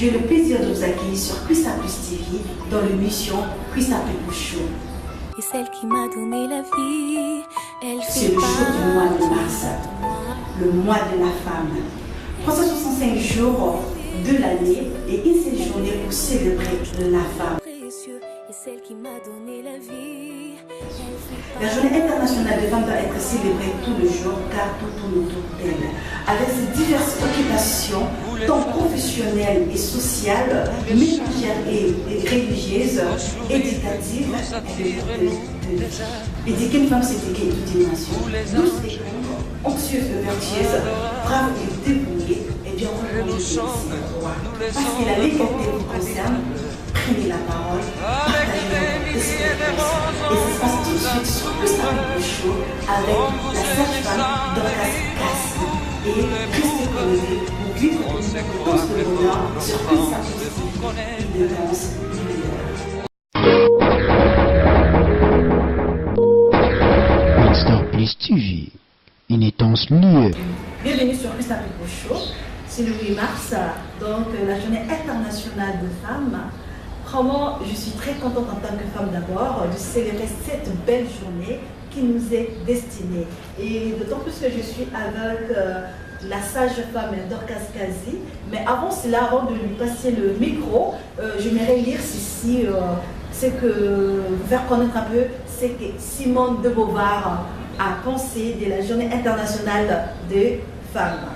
J'ai le plaisir de vous accueillir sur Christa Plus TV dans l'émission Christa Plus Show. Et celle qui m'a donné la vie, c'est le jour du mois de mars, le mois de la femme. 365 jours de l'année et une seule journée pour célébrer la femme. La journée internationale des femmes doit être célébrée tous les jours car tout tourne autour d'elle. Avec ses diverses occupations, tant professionnelles et sociales, ménagères et religieuses, éducatives, éduquer une femme, c'est éduquer toute une nation. Douce et anxieuse et vertueuse, brave et débrouillée, et bien reprendre ses droits. Parce que la légalité vous concerne, prenez la parole, partagez votre expérience. Et ça se passe tout de suite sur le Plus Show avec la sage-femme Dorcas Cassi et Christy Connolly pour vivre une danse de bonheur sur Christa Plus TV, une danse du meilleur. Christa Plus TV, une danse lieu. Bienvenue sur Christa Plus Show. C'est le 8 mars, donc la journée internationale des femmes. Vraiment, je suis très contente en tant que femme d'abord de célébrer cette belle journée qui nous est destinée. Et d'autant plus que je suis avec la sage-femme Dorcas Cassi. Mais avant cela, avant de lui passer le micro, j'aimerais lire ceci, c'est que vous faire connaître un peu, c'est que Simone de Beauvoir a pensé de la journée internationale des femmes.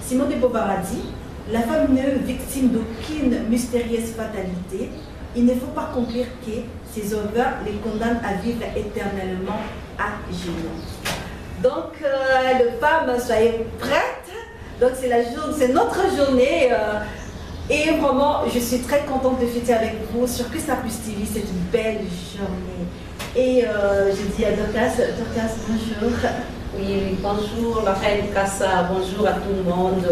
Simone de Beauvoir a dit: la femme n'est victime d'aucune mystérieuse fatalité. Il ne faut pas conclure que ses œuvres les condamnent à vivre éternellement à genoux. Donc, les femmes, soyez prêtes. Donc, c'est notre journée. Et vraiment, je suis très contente de fêter avec vous sur Christa Plus TV cette belle journée. Et je dis à Dorcas, bonjour. Oui, bonjour la reine Cassa, bonjour à tout le monde.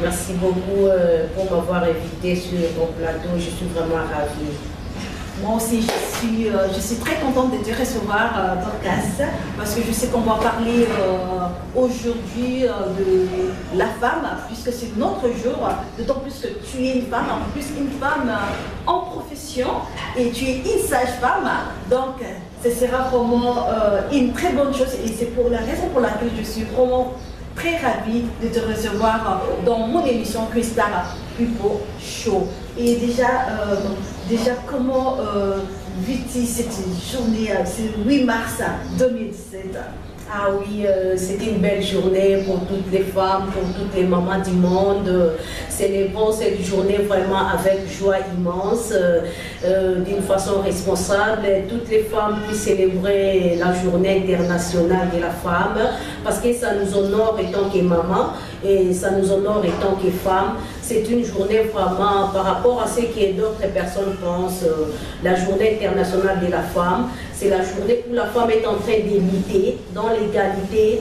Merci beaucoup pour m'avoir invité sur ton plateau, je suis vraiment ravie. Moi aussi, je suis très contente de te recevoir, Dorcas, parce que je sais qu'on va parler aujourd'hui de la femme, puisque c'est notre jour, d'autant plus que tu es une femme, en plus une femme en profession, et tu es une sage-femme, donc ce sera vraiment une très bonne chose, et c'est pour la raison pour laquelle je suis vraiment très ravie de te recevoir dans mon émission Christa Plus Show. Et déjà comment vit-il cette journée, c'est le 8 mars 2017? Ah oui, c'était une belle journée pour toutes les femmes, pour toutes les mamans du monde. Célébrons cette journée vraiment avec joie immense, d'une façon responsable. Toutes les femmes puissent célébrer la journée internationale de la femme parce que ça nous honore en tant que maman et ça nous honore en tant que femme. C'est une journée vraiment par rapport à ce que d'autres personnes pensent. La journée internationale de la femme, c'est la journée où la femme est en train de lutter dans l'égalité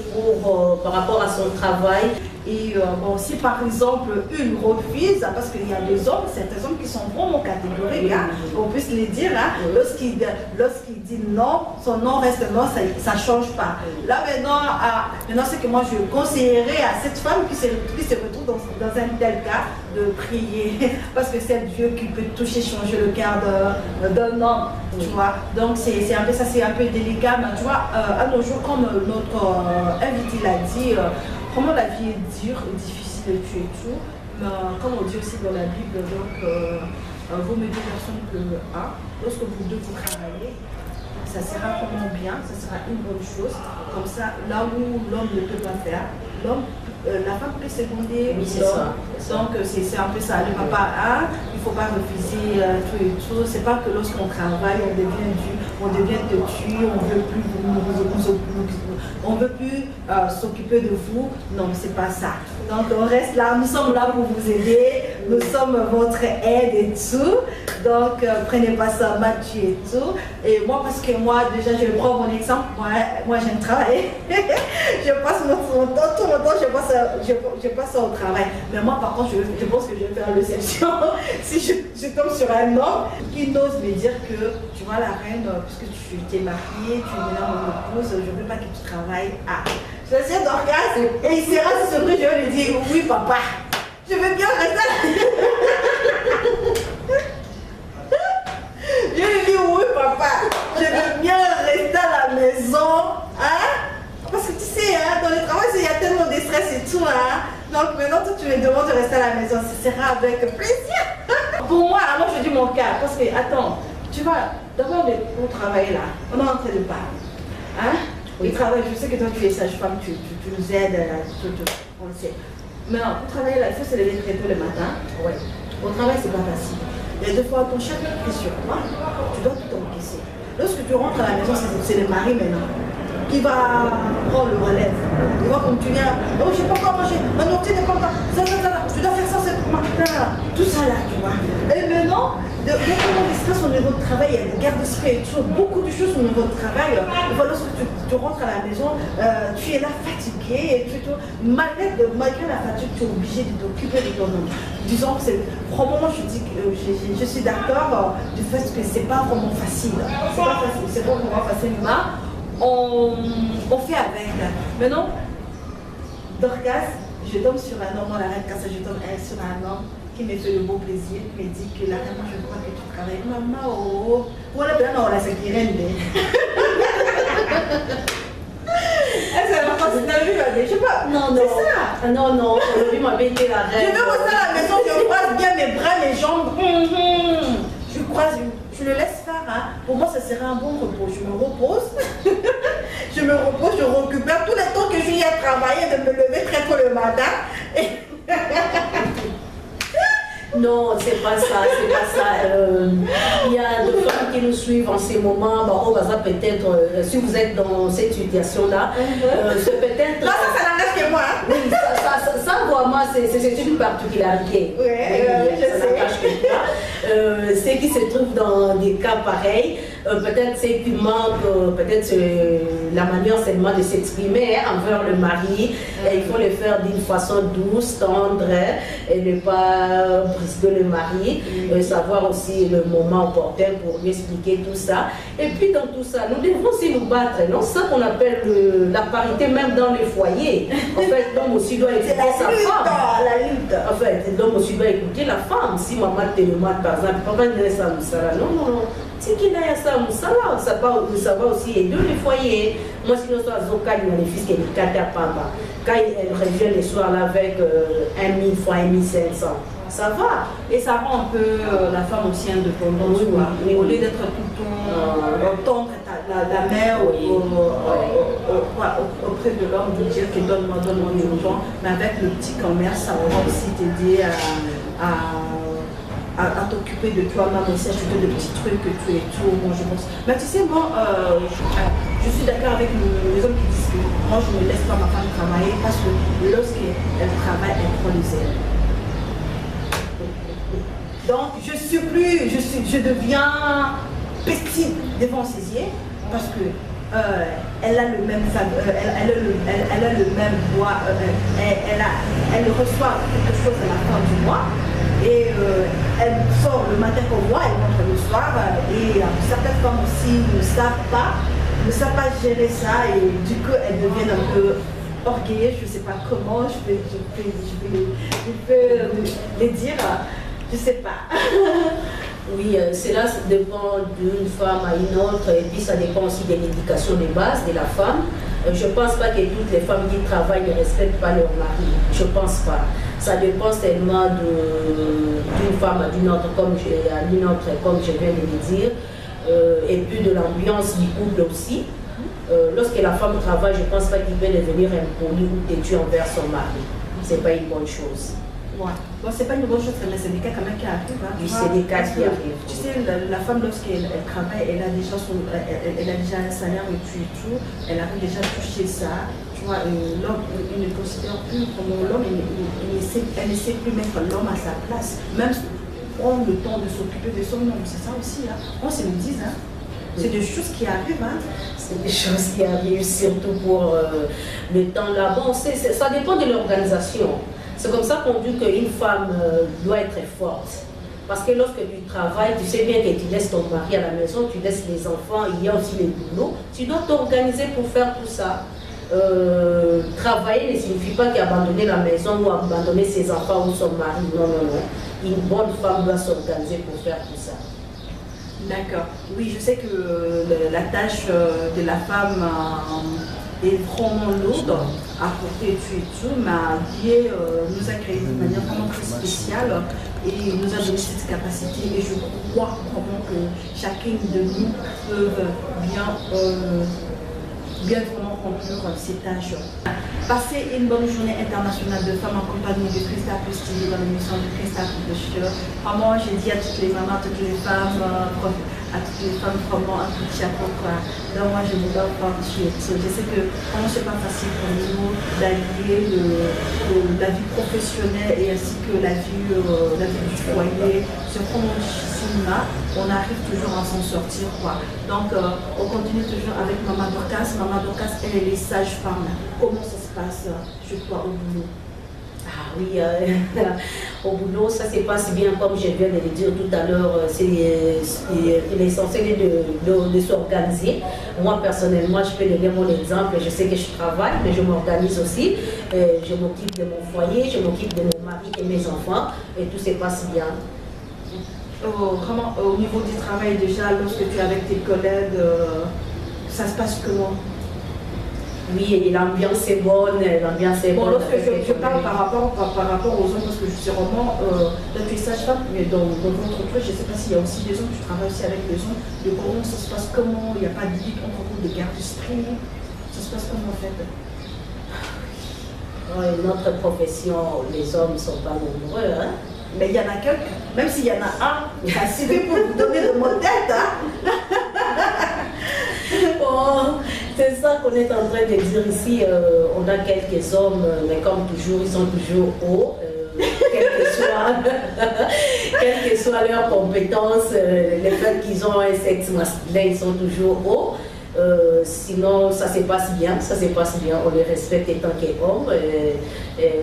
par rapport à son travail. Et si par exemple une refuse, parce qu'il y a des hommes, certains hommes qui sont vraiment catégoriques, hein, on peut se les dire, hein, lorsqu'il dit non, son non reste non, ça ne change pas. Là maintenant c'est que moi je conseillerais à cette femme qui se retrouve dans un tel cas de prier, parce que c'est Dieu qui peut toucher, changer le cœur d'un homme, tu vois. Donc c'est un peu ça, c'est un peu délicat, mais tu vois, à nos jours, comme notre invité l'a dit, vraiment la vie est dure et difficile, tu es tout. Mais comme on dit aussi dans la Bible, donc vaut mieux deux personnes que un. Lorsque vous deux vous travaillez, ça sera vraiment bien, ça sera une bonne chose. Comme ça, là où l'homme ne peut pas faire, la femme peut seconder l'homme. Donc c'est un peu ça. Le papa, il ne faut pas refuser tout et tout. C'est pas que lorsqu'on travaille, on devient dur, on devient têtu, on ne veut plus s'occuper de vous. Non, c'est pas ça. Donc on reste là, nous sommes là pour vous aider, nous sommes votre aide et tout. Donc prenez pas ça mal et tout. Et moi, parce que moi déjà je prends mon exemple, moi j'aime travailler. Je passe mon temps, tout mon temps je passe au travail. Mais moi par contre je pense que je vais faire l'exception. Si je tombe sur un homme qui n'ose me dire que tu vois la reine, puisque tu t'es mariée, tu es là mon épouse, je ne veux pas que tu travailles. Je suis d'orgasme et il sera surpris, je vais lui dire oui papa, je veux bien rester. papa, je veux bien rester à la maison, hein? Parce que tu sais, hein, dans le travail, il y a tellement de stress et tout, hein. Donc maintenant, toi, tu me demandes de rester à la maison, ce sera avec plaisir. Pour moi, alors je dis mon cas, parce que, attends, tu vois, d'abord, pour travailler là, on est en train de parler, hein? Oui. Travail, je sais que toi, tu es sage-femme, tu nous aides, on le sait. Mais non, pour travailler là, il faut se lever très tôt le matin. Ouais. Au travail, c'est pas facile. Il y a 2 fois ton chef qui est sur toi, tu dois tout encaisser. Lorsque tu rentres à la maison, c'est le mari maintenant qui va prendre le relève. Il va continuer à, oh, je n'ai pas encore mangé, maintenant tu n'es pas encore, ça, tu dois faire ça, tout ça là, tu vois. Et maintenant, beaucoup de stress au niveau de travail, il y a des gardes d'esprit et tout, beaucoup de choses au niveau de travail. Lorsque tu rentres à la maison, tu es là fatigué, et malgré la fatigue, tu es obligé de t'occuper de ton homme. Disons que c'est, probablement, je dis que je suis d'accord du fait que c'est pas vraiment facile. C'est pas facile, c'est pas vraiment facile, mais on fait avec. Maintenant, Dorcas, je tombe sur un homme, la reine Cassa, je tombe sur un homme qui me fait le beau plaisir, qui me dit que la reine, je crois que tu travailles. Maman, oh, voilà, ben non, là, c'est qui reine. C'est la face de la vie, je sais pas. Non, non. C'est ça. Non, non, aujourd'hui, ma belle est la reine. Je vais rester à la maison, je croise bien mes bras, mes jambes. Je croise, je le laisse faire. Hein. Pour moi, ça sera un bon repos. Je me repose. Je me repose, je récupère tout le temps que j'ai à travailler, de me lever très tôt le matin. Non, c'est pas ça, c'est pas ça. Il y a des femmes qui nous suivent en ces moments. Bon, on va ça peut-être, si vous êtes dans cette situation-là, c'est peut-être. Non, ça n'engage que moi. Hein. Oui, ça vraiment, c'est une particularité. Oui, je ça n'engage que toi. Ceux qui se trouvent dans des cas pareils, peut-être ceux qui manquent, peut-être la manière seulement de s'exprimer envers le mari. Et il faut le faire d'une façon douce, tendre, et ne pas briser le mari, savoir aussi le moment opportun pour lui expliquer tout ça. Et puis dans tout ça, nous devons aussi nous battre, non? C'est ça qu'on appelle la parité même dans les foyers. En fait, l'homme aussi doit écouter sa femme. La lutte. En fait, l'homme aussi doit écouter la femme. Si maman te demande par exemple, papa ne ça moussala, non, non, non. Si qu'il a ça moussala, ça va aussi aider les foyers. Moi, sinon, ça a les fils qui est à papa. Quand elle revient le soir là avec 1000 fois 1500. Ça va. Et ça rend un peu la femme aussi indépendante. Oui. Au lieu d'être tout le temps tendre la mère auprès de l'homme, de dire que donne-moi du temps. Mais avec le petit commerce, ça va aussi t'aider à t'occuper de toi-même aussi, acheter des petits trucs que tu es tout. Bon, je pense. Mais tu sais, moi, je suis d'accord avec les hommes qui disent que moi, je ne laisse pas ma femme travailler parce que lorsqu'elle travaille, elle prend les ailes. Donc, je deviens petite devant ses yeux parce que elle a le même poids, elle reçoit quelque chose à la fin du mois et elle sort le matin comme moi, elle rentre le soir et certaines femmes aussi ne savent pas gérer ça et du coup elles deviennent un peu orgueilleuses, je ne sais pas comment, je peux les dire. Je ne sais pas. Oui, cela dépend d'une femme à une autre et puis ça dépend aussi de l'éducation de base de la femme. Je ne pense pas que toutes les femmes qui travaillent ne respectent pas leur mari. Je ne pense pas. Ça dépend seulement d'une femme à une autre, comme je viens de le dire. Et puis de l'ambiance du couple aussi. Lorsque la femme travaille, je ne pense pas qu'il peut devenir impoli ou têtu envers son mari. Ce n'est pas une bonne chose. Ouais. Bon, c'est pas une bonne chose, mais c'est des cas quand même qui arrivent. Hein, oui, c'est des cas qui arrivent. Tu sais, la femme, lorsqu'elle travaille, elle a déjà un salaire et tout, elle arrive déjà à toucher ça. Tu vois, l'homme, il ne considère plus comme l'homme, elle ne sait plus mettre l'homme à sa place. Même prendre le temps de s'occuper de son homme, c'est ça aussi. Hein. On se le dit, hein. C'est des choses qui arrivent. Hein. C'est des choses qui arrivent, surtout pour le temps là. Bon, ça dépend de l'organisation. C'est comme ça qu'on dit qu'une femme doit être forte. Parce que lorsque tu travailles, tu sais bien que tu laisses ton mari à la maison, tu laisses les enfants, il y a aussi les boulots. Tu dois t'organiser pour faire tout ça. Travailler ne signifie pas qu'abandonner la maison ou abandonner ses enfants ou son mari. Non, non, non. Une bonne femme doit s'organiser pour faire tout ça. D'accord. Oui, je sais que la tâche de la femme est vraiment lourde à porter tout, mais Dieu nous a créé de manière vraiment très spéciale et il nous a donné cette capacité et je crois vraiment que chacune de nous peut bien vraiment remplir ces tâches. Passez une bonne journée internationale de femmes en compagnie de Christa Pustili dans l'émission de Christa Pustili. Vraiment, j'ai dit à toutes les mamans, à toutes les femmes, vraiment un tout chapeau quoi. Donc moi, je me donne pas dessus. Je sais que vraiment, c'est pas facile pour nous d'allier la vie professionnelle et ainsi que la vie du foyer. C'est vraiment difficile là. On arrive toujours à s'en sortir quoi. Donc, on continue toujours avec Maman Dorcas. Maman Dorcas, elle est sage-femme. Comment ça se passe chez toi au boulot? Ah oui, au boulot, ça se passe bien, comme je viens de le dire tout à l'heure, il est essentiel de s'organiser. Moi, personnellement, je peux donner mon exemple, je sais que je travaille, mais je m'organise aussi. Je m'occupe de mon foyer, je m'occupe de mon mari et mes enfants, et tout se passe bien. Vraiment, au niveau du travail, déjà, lorsque tu es avec tes collègues, ça se passe comment? Oui, et l'ambiance est bonne, Bon, lorsque je parle par rapport aux hommes, parce que je suis vraiment, là tu es sage-femme, mais dans votre truc, je ne sais pas s'il y a aussi des hommes, tu travailles aussi avec des hommes, de comment ça se passe, comment, il n'y a pas de limite entre vous, de garde d'esprit, ça se passe comment en fait? Oui, notre profession, les hommes ne sont pas nombreux, hein? Mais il y en a quelques, même s'il y en a un, il a suivi pour vous donner le mot tête, hein? Bon, c'est ça qu'on est en train de dire ici. On a quelques hommes, mais comme toujours, ils sont toujours hauts, quelles que soient leurs compétences, le fait qu'ils ont un sexe masculin, ils sont toujours hauts. Sinon, ça se passe bien, on les respecte étant qu'hommes.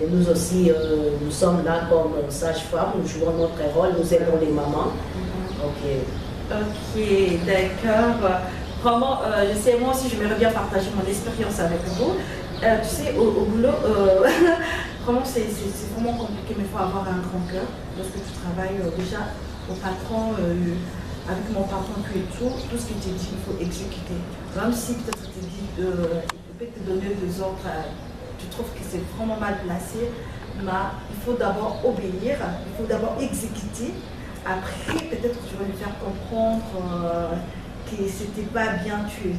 Nous aussi, nous sommes là comme sages-femmes, nous jouons notre rôle, nous aidons les mamans. Ok, d'accord. Vraiment, je sais, moi aussi, je vais bien partager mon expérience avec vous. Tu sais, au boulot, vraiment, c'est vraiment compliqué, mais il faut avoir un grand cœur. Lorsque tu travailles, déjà, au patron, avec mon patron, tout ce qui te dit, il faut exécuter. Même si peut-être il te dit, il peut te donner des ordres, tu trouves que c'est vraiment mal placé, mais il faut d'abord obéir, il faut d'abord exécuter. Après, peut-être que tu vas lui faire comprendre que c'était pas bien tué.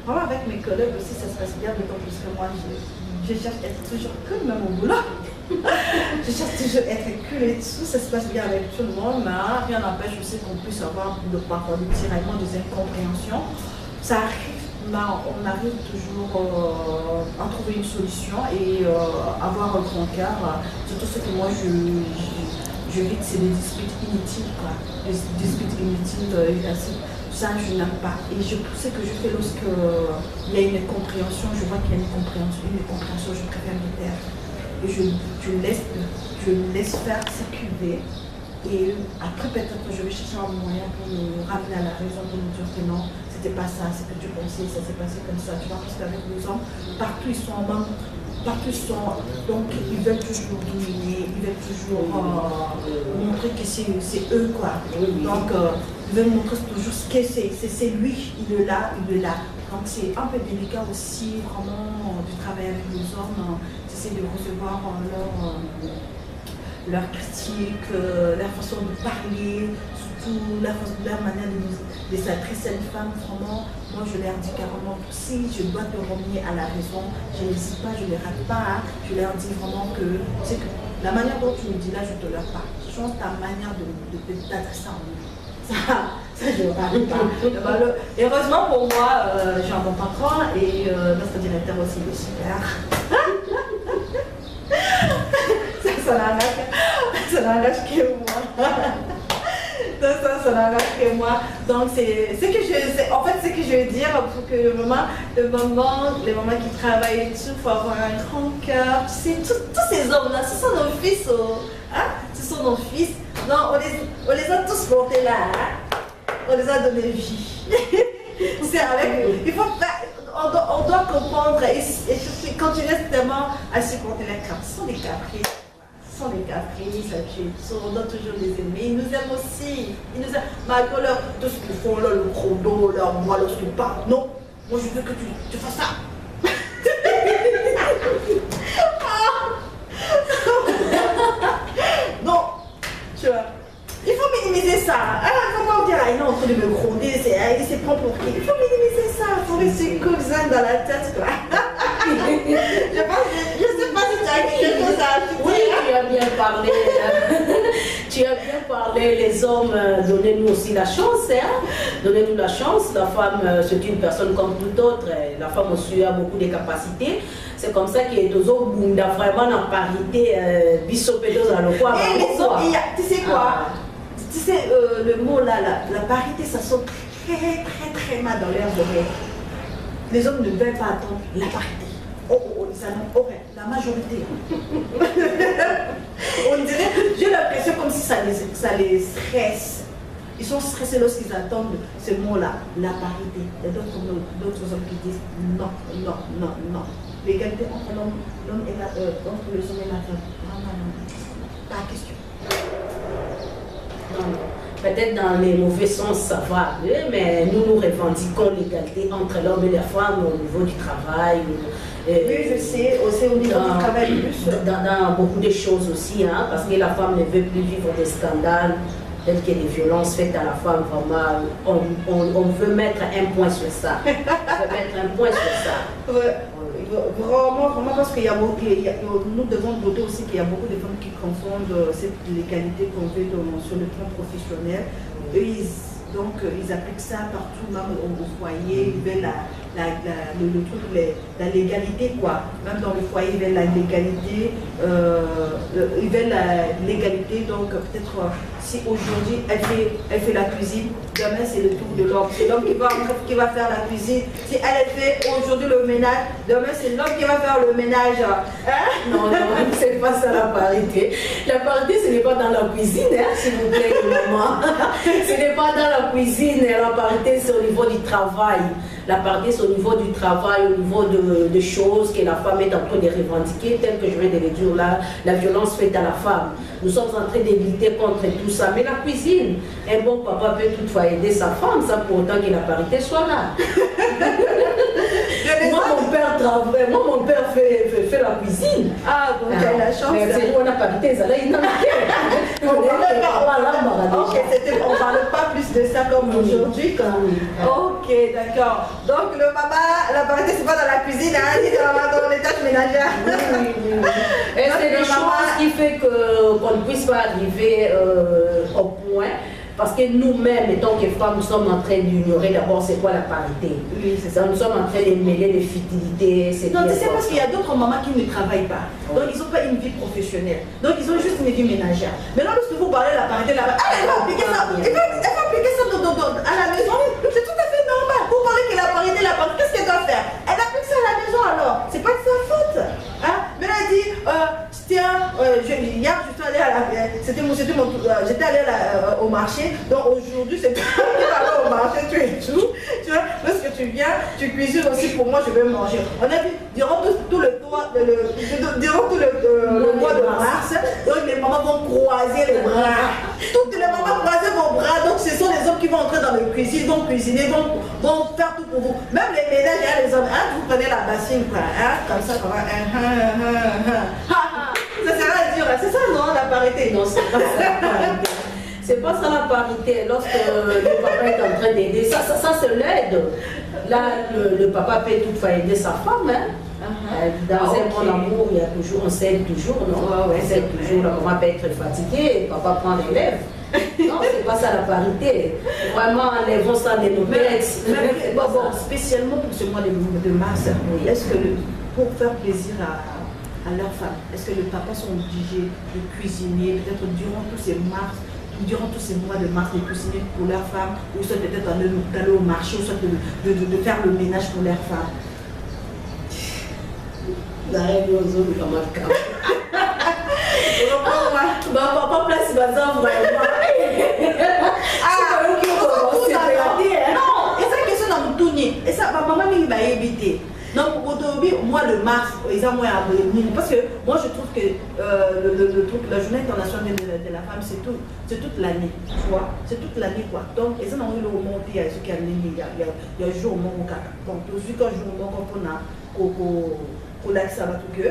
Vraiment, avec mes collègues aussi, ça se passe bien, d'autant plus que moi, je cherche à être toujours cool, même au boulot. Je cherche toujours à être cool et tout, ça se passe bien avec tout le monde, mais rien n'empêche aussi qu'on puisse avoir parfois des tiraillements, des incompréhensions. Ça arrive, mais on arrive toujours à trouver une solution et avoir un grand cœur. Surtout ce que moi je vis, c'est des disputes inutiles, quoi. Des disputes inutiles, ça je n'aime pas. Et ce que je fais lorsque il y a une compréhension, je vois qu'il y a une compréhension, je préfère me taire. Et je laisse faire circuler. Et après, peut-être que je vais chercher un moyen pour nous ramener à la raison, pour nous dire que non, c'était pas ça, c'est que tu pensais, ça s'est passé comme ça. Tu vois, parce qu'avec les hommes, partout ils sont en manque, partout ils sont. Donc ils veulent toujours dominer, ils veulent toujours montrer que c'est eux, quoi. Donc ils veulent montrer toujours ce que c'est lui, il est là. Donc c'est un peu délicat aussi, vraiment, de travailler avec les hommes, d'essayer de recevoir leur critique, leur façon de parler, surtout leur manière de s'adresser à une femme. Vraiment, moi je leur dis carrément, si je dois te ramener à la raison, je n'hésite pas, je ne les rate pas, hein. Je leur dis vraiment que la manière dont tu me dis là, je ne te leur pas. Change ta manière de t'adresser à moi. Ça je ne rate pas. Heureusement pour moi, j'ai un bon patron et notre directeur aussi il est super. Ça n'engage que moi. Ça n'engage que moi. Donc c'est ce que je veux dire pour que les mamans qui travaillent et tout, il faut avoir un grand cœur. Tu sais, tous ces hommes-là, ce sont nos fils. Hein? Ce sont nos fils. Non, on les a tous portés là. Hein? On les a donné vie. C'est avec. Il faut faire. On doit comprendre et continuer tellement à supporter les caprices. Ce sont des caprices. Ce sont des caprices, on doit toujours les aimer. Ils nous aiment aussi. Ils nous aiment. Malgré leur, tout ce qu'ils font, là, le gros dos, leur moi, lorsqu'ils parlent. Non, moi je veux que tu fasses ça. Non, tu vois. Il faut minimiser ça. Comment dire, il est en train de me gronder, il se prend pour qui? Il faut minimiser ça, il faut rester cousin dans la tête, quoi. Je sais pas si tu as quelque chose à ajouter. Oui, tu as bien parlé. Tu as bien parlé, les hommes, donnez-nous aussi la chance. Hein? Donnez-nous la chance. La femme, c'est une personne comme toute autre. La femme aussi a beaucoup de capacités. C'est comme ça qu'il y a toujours vraiment en parité, bisopédos dans le coin. Tu sais quoi? Tu sais, le mot là, la parité, ça sonne très mal dans leurs oreilles. Les hommes ne veulent pas attendre la parité. Ça n'aurait la majorité. On dirait, j'ai l'impression comme si ça les stresse. Ils sont stressés lorsqu'ils attendent ce mot-là, la parité. Il y a d'autres hommes qui disent non. L'égalité entre l'homme et entre les hommes et la femme. Non. Pas question. Non. Peut-être dans les mauvais sens, ça va, mais nous revendiquons l'égalité entre l'homme et la femme au niveau du travail. Oui, je sais, aussi au niveau du travail plus. Dans beaucoup de choses aussi, hein, parce que la femme ne veut plus vivre des scandales, tels que des violences faites à la femme. Vraiment, on veut mettre un point sur ça. Ouais. Vraiment, parce qu'il y a beaucoup, nous devons noter aussi qu'il y a beaucoup de femmes qui confondent cette légalité qu'on veut sur le plan professionnel. Eux, ils appliquent ça partout, même au foyer, ils veulent le truc, la légalité, quoi. Même dans le foyer, ils veulent la légalité. Donc peut-être si aujourd'hui elle fait la cuisine, demain c'est le tour de l'homme. C'est l'homme qui va faire la cuisine. Si elle fait aujourd'hui le ménage, demain c'est l'homme qui va faire le ménage. Hein? Non, c'est pas ça la parité. La parité, ce n'est pas dans la cuisine, hein, s'il vous plaît, maman. Ce n'est pas dans la cuisine. La parité, c'est au niveau du travail. La parité, c'est au niveau du travail, au niveau de choses que la femme est en train de revendiquer, telles que je viens de le dire là, la violence faite à la femme. Nous sommes en train de lutter contre tout ça. Mais la cuisine, un bon papa peut toutefois aider sa femme, sans pour autant que la parité soit là. Moi, mon père fait la cuisine. Ah, donc tu as la chance. C'est pour la parité, ça là, il n'a pas. On ne parle pas plus de ça comme aujourd'hui. Ok, d'accord. Donc le papa, la parité, c'est pas dans la cuisine, hein, c'est dans les tâches ménagères. Oui. Et c'est des choses qui fait qu'on ne puisse pas arriver au point. Parce que nous-mêmes, étant que femmes, nous sommes en train d'ignorer d'abord c'est quoi la parité. Oui, c'est ça. Nous sommes en train de mêler les futilités. Non, tu sais, parce qu'il y a d'autres mamans qui ne travaillent pas. Donc, ils n'ont pas une vie professionnelle. Donc, ils ont juste une vie ménagère. Maintenant, lorsque vous parlez de la parité, elle va appliquer ça. Elle va appliquer ça à la maison. C'est tout à fait normal. Vous parlez que la parité, qu'est-ce qu'elle doit faire? Elle applique ça à la maison alors. C'est pas de sa faute. Hein? Mais elle a dit, tiens, hier, j'étais allée au marché. Donc aujourd'hui, c'est toi qui vas aller au marché, tu es tout. Tu vois, lorsque tu viens, tu cuisines aussi pour moi, je vais manger. On a dit, durant tout le mois de mars, donc les mamans vont croiser les bras. Toutes les mamans croiser vos bras, donc ce sont les hommes qui vont entrer dans la cuisine, vont cuisiner, vont faire tout pour vous. Même les ménages, il y a les hommes, hein, vous prenez la bassine, quoi, hein, comme ça, ça sert à dire, c'est ça, non, la parité? Non, c'est pas ça la parité. C'est pas ça la parité. Lorsque le papa est en train d'aider, ça c'est l'aide. Là, le papa peut toutefois aider sa femme. Hein. Dans un bon amour, il y a toujours, on s'aide toujours, non? On s'aide toujours, la maman peut être fatiguée, papa prend l'élève. Non, c'est pas ça la parité. Vraiment, enlevons ça de nos têtes. Spécialement pour ce mois de mars, est-ce que pour faire plaisir à leur femme, est-ce que les papas sont obligés de cuisiner, peut-être durant tous ces mois de mars, de cuisiner pour leur femme, ou soit peut-être d'aller au marché, ou soit de faire le ménage pour leur femme? Papa place bazar vraiment. Non, et ça question dans le tournier. Et ça, maman m'a évité. Donc, aujourd'hui, mois de mars, ils ont moins abonné. Parce que moi, je trouve que la journée internationale de la femme, c'est toute l'année. Tu vois, c'est toute l'année, quoi. Donc, ils ont eu le moment, il y a un jour au moment où donc, aussi quand je joue au moment qu'on a, qu'on a ça va tout que.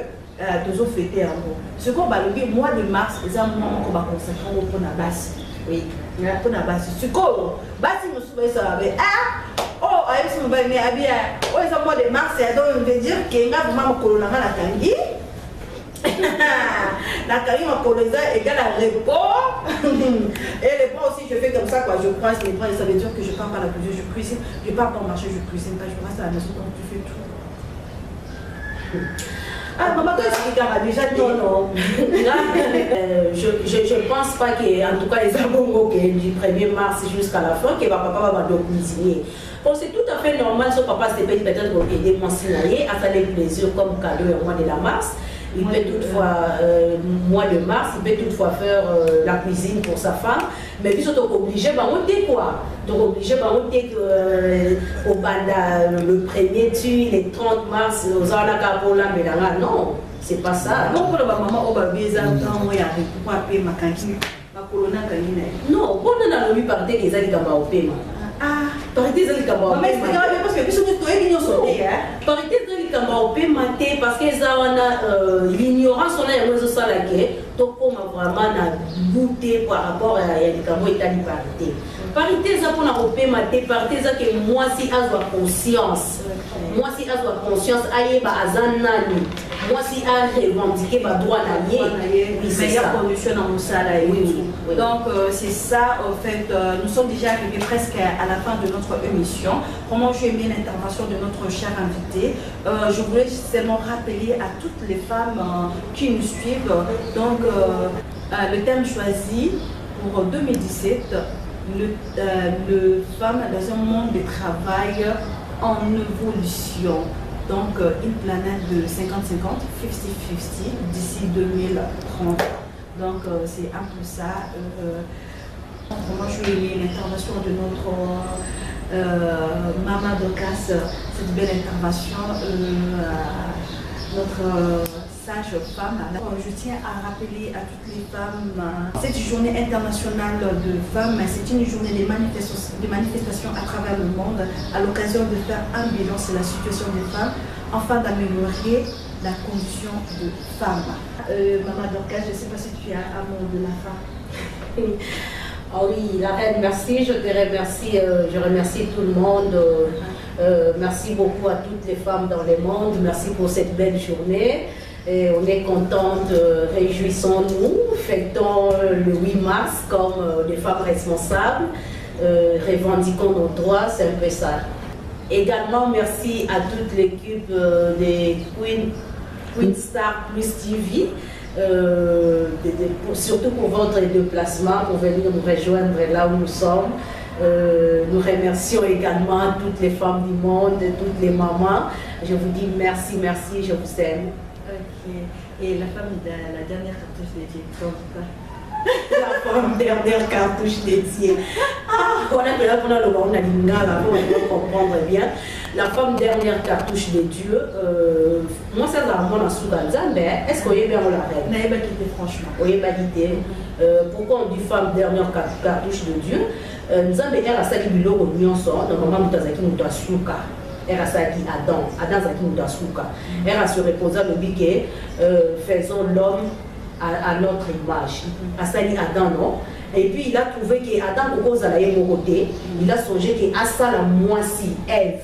Toujours fêter un mot. Ce qu'on va le mois de mars, ils ont un moment qu'on va consacrer au pour la base. Oui, pour la base. Ce qu'on va, si nous souvent ça va oh, si nous va bien, oh, ils ont mois de mars, donc on veut dire qu'il y a vraiment colonna la tangi. La tangi ma colonna égale à repos. Et les points aussi, je fais comme ça, quoi. Je presse les points, ça veut dire que je pars pas la cuisine, je cuisine. Je pars pas au marché, je cuisine pas, je reste à la maison, donc tu fais tout. Ah, maman, quand tu déjà dit non. Je ne pense pas qu'en tout cas, les amours du 1er mars jusqu'à la fin, que papa va donc cuisiner. Bon, c'est tout à fait normal, son papa s'est peut-être aider mon signaler à faire des plaisirs comme cadeau au mois de la mars. Il peut toutefois, mois de mars, il peut toutefois faire la cuisine pour sa femme. Mais puis, surtout obligé, on dit quoi? Donc, obligé, on dit au banda, le 1er tu, les 30 mars, aux Arlaka pour la Médana. Non, c'est pas ça. Non, pour la maman, on va bien, on va payer ma cantine, ma colonna canine. Non, on a lui parler des alliés dans ma paiement. Ah, parité dans les camarades. Mais c'est grave parce que puis surtout toi ils nous sauté hein. Parité dans les camarades maté parce que ça on a l'ignorance on a réseau ça la guerre donc comme vraiment na goûter par rapport à les camarades itali parité. Parité ça pour na opé maté parité ça que moi si azwa conscience. Moi si azwa conscience aye ba azanani. Moi si a revendiquer ba droit na yé. Meilleure condition dans ça là. Donc c'est ça en fait nous sommes déjà arrivés presque à la fin de notre émission. Comment j'ai aimé l'intervention de notre cher invité. Je voulais seulement rappeler à toutes les femmes qui nous suivent. Donc, le thème choisi pour 2017, le femme dans un monde de travail en évolution. Donc, une planète de 50-50, 50-50 d'ici 2030. Donc, c'est un peu ça. Moi, je suis aimé l'intervention de notre Maman Dorcas, cette belle intervention, notre sage femme. Alors, je tiens à rappeler à toutes les femmes, cette journée internationale de femmes, c'est une journée de manifestations à travers le monde à l'occasion de faire un bilan sur la situation des femmes, afin d'améliorer la condition de femme. Maman Dorcas, je ne sais pas si tu as un mot de la fin. Ah oui, la reine, merci, je te remercie, je remercie tout le monde, merci beaucoup à toutes les femmes dans le monde, merci pour cette belle journée, et on est contentes, réjouissons-nous, fêtons le 8 mars comme des femmes responsables, revendiquons nos droits, c'est un peu ça. Également, merci à toute l'équipe des Queen Star Plus TV. Surtout pour votre déplacement, pour venir nous rejoindre là où nous sommes. Nous remercions également toutes les femmes du monde, toutes les mamans. Je vous dis merci, merci, je vous aime. Ok. Et la femme de la dernière cartouche dédiée, la femme dernière cartouche dédiée. Ah, on a là pendant le moment, on a dit là, on comprendre bien. La femme dernière cartouche de Dieu, moi ça va mon mais est-ce qu'on est bien on la reine? N'ayez pas quitté franchement. Oui, pas quitté. Pourquoi on dit femme dernière cartouche de Dieu? Nous avons dit à Sali Bilo au Nyonso, normalement nous avons dit Mutasuka. Elle a dit Adam, Adam a dit Mutasuka. Elle a se reposé le biquet, faisons l'homme à notre image. À Sali Adam, non? Et puis il a trouvé qu'Adam, au cause de la côté, il a songé qu'Assa la moisi, Ève.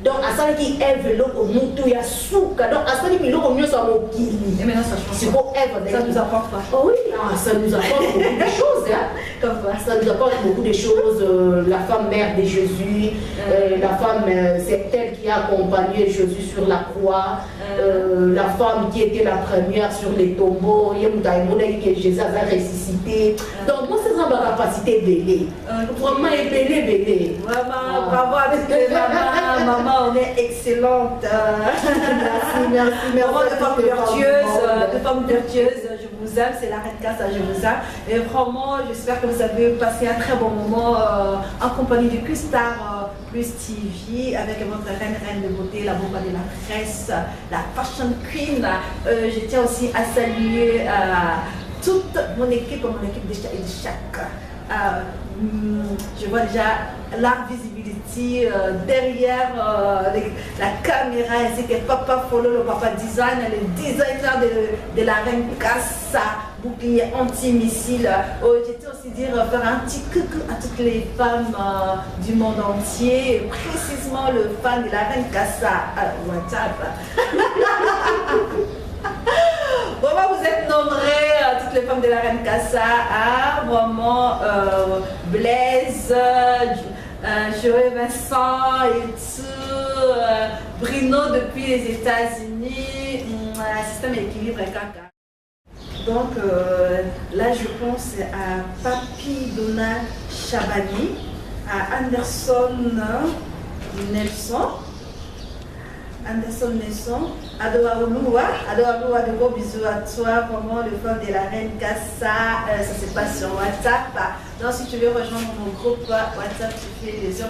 Donc, à qui Ève loko mutu ya souka. Donc, à ça qui loko mieux ça mokili. Et maintenant ça change. C'est pour Ève. Ça nous apporte quoi? Oh oui, ça nous apporte beaucoup de choses. Hein. Comme quoi? Ça nous apporte beaucoup de choses. La femme mère de Jésus, la femme, c'est elle qui a accompagné Jésus sur la croix. La femme qui était la première sur les tombeaux. Que Jésus a ressuscité. Donc, moi, c'est ça ma capacité belée. Vraiment, belée. Vraiment, bravo avec les mamans. Maman, on est excellente. Merci. De femmes vertueuses, je vous aime, c'est la reine Cassa, je vous aime. Et vraiment, j'espère que vous avez passé un très bon moment en compagnie du Q-Star Plus TV avec votre reine de beauté, la bomba de la presse, la fashion queen. Je tiens aussi à saluer toute mon équipe de chaque. Je vois déjà l'art visibility derrière la caméra ainsi que Papa Follow, le Papa Design, le designer de la reine Kassa, bouclier anti-missile. J'étais aussi dire faire un petit coucou à toutes les femmes du monde entier, précisément le fan de la reine Kassa. WhatsApp. Vraiment, vous êtes nombreux, toutes les femmes de la reine Kassa, vraiment Blaise, Joël Vincent et tout, Bruno depuis les États-Unis, système équilibre et caca. Donc là, je pense à Papi Donna Chabani, à Anderson Nelson, Adoaroua, de gros bisous à toi, vraiment le fan de la reine Kassa, ça se passe sur WhatsApp. Donc si tu veux rejoindre mon groupe WhatsApp, tu fais le 00221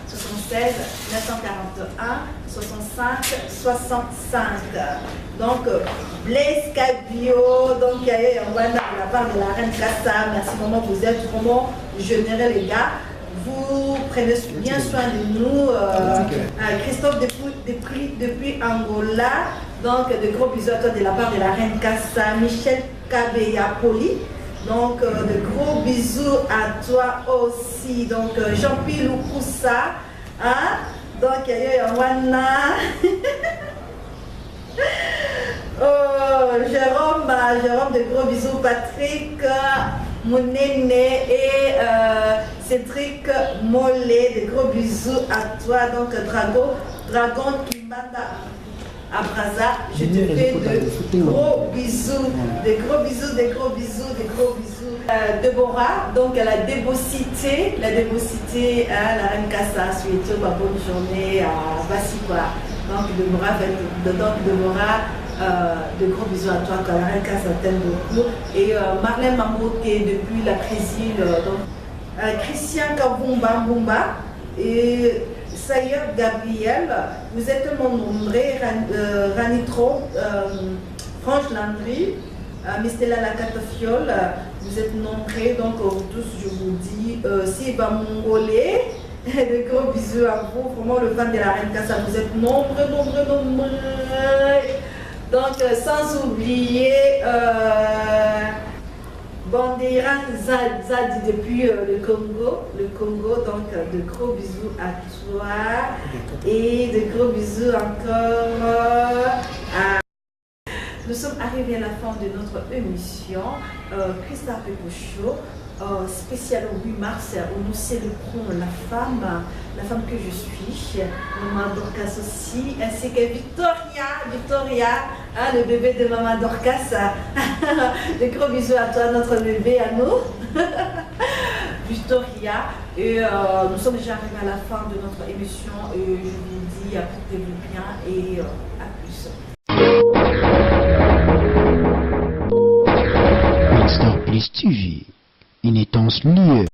76 941 65 65. Donc Blaise Cabio, donc de la part de la reine Kassa, merci vraiment, vous êtes vraiment généreux les gars. Vous prenez bien soin de nous. Christophe depuis Angola. Donc, de gros bisous à toi de la part de la reine Kassa. Michel Kabeya Poli. Donc, de gros bisous à toi aussi. Donc, Jean-Pierre Loukoussa. Donc, il y a Wana. Jérôme, de gros bisous. Patrick Mounene et Cédric Mollet, de gros bisous à toi. Donc Dragon Kimbanda à Braza, je te fais de gros bisous, Déborah, donc la débocité, la reine Kassa, suite, bonne journée à Bassipa. Donc Déborah, de gros bisous à toi, quand la reine Kassa t'aime beaucoup. Et Marlène Mamote depuis la Brésil, donc Christian Kabumba et Sayer Gabriel, vous êtes mon nombré, Ranitro, Franche Landry, Mistela la Catafiole, vous êtes nombreux, donc tous je vous dis, Siba Mongolais, de gros bisous à vous, vraiment le fan de la reine Kassa, vous êtes nombreux. Donc sans oublier Bandeiran Zad depuis le Congo, donc de gros bisous à toi et de gros bisous encore à... Nous sommes arrivés à la fin de notre émission, Christophe Pécocho, spécial au 8 mars où nous célébrons la femme que je suis, Maman Dorcas aussi, ainsi que Victoria, le bébé de Maman Dorcas. De gros bisous à toi, notre bébé, à nous. Victoria, et nous sommes déjà arrivés à la fin de notre émission et je vous dis portez-vous bien et à plus. Star Plus TV, une étance lieu.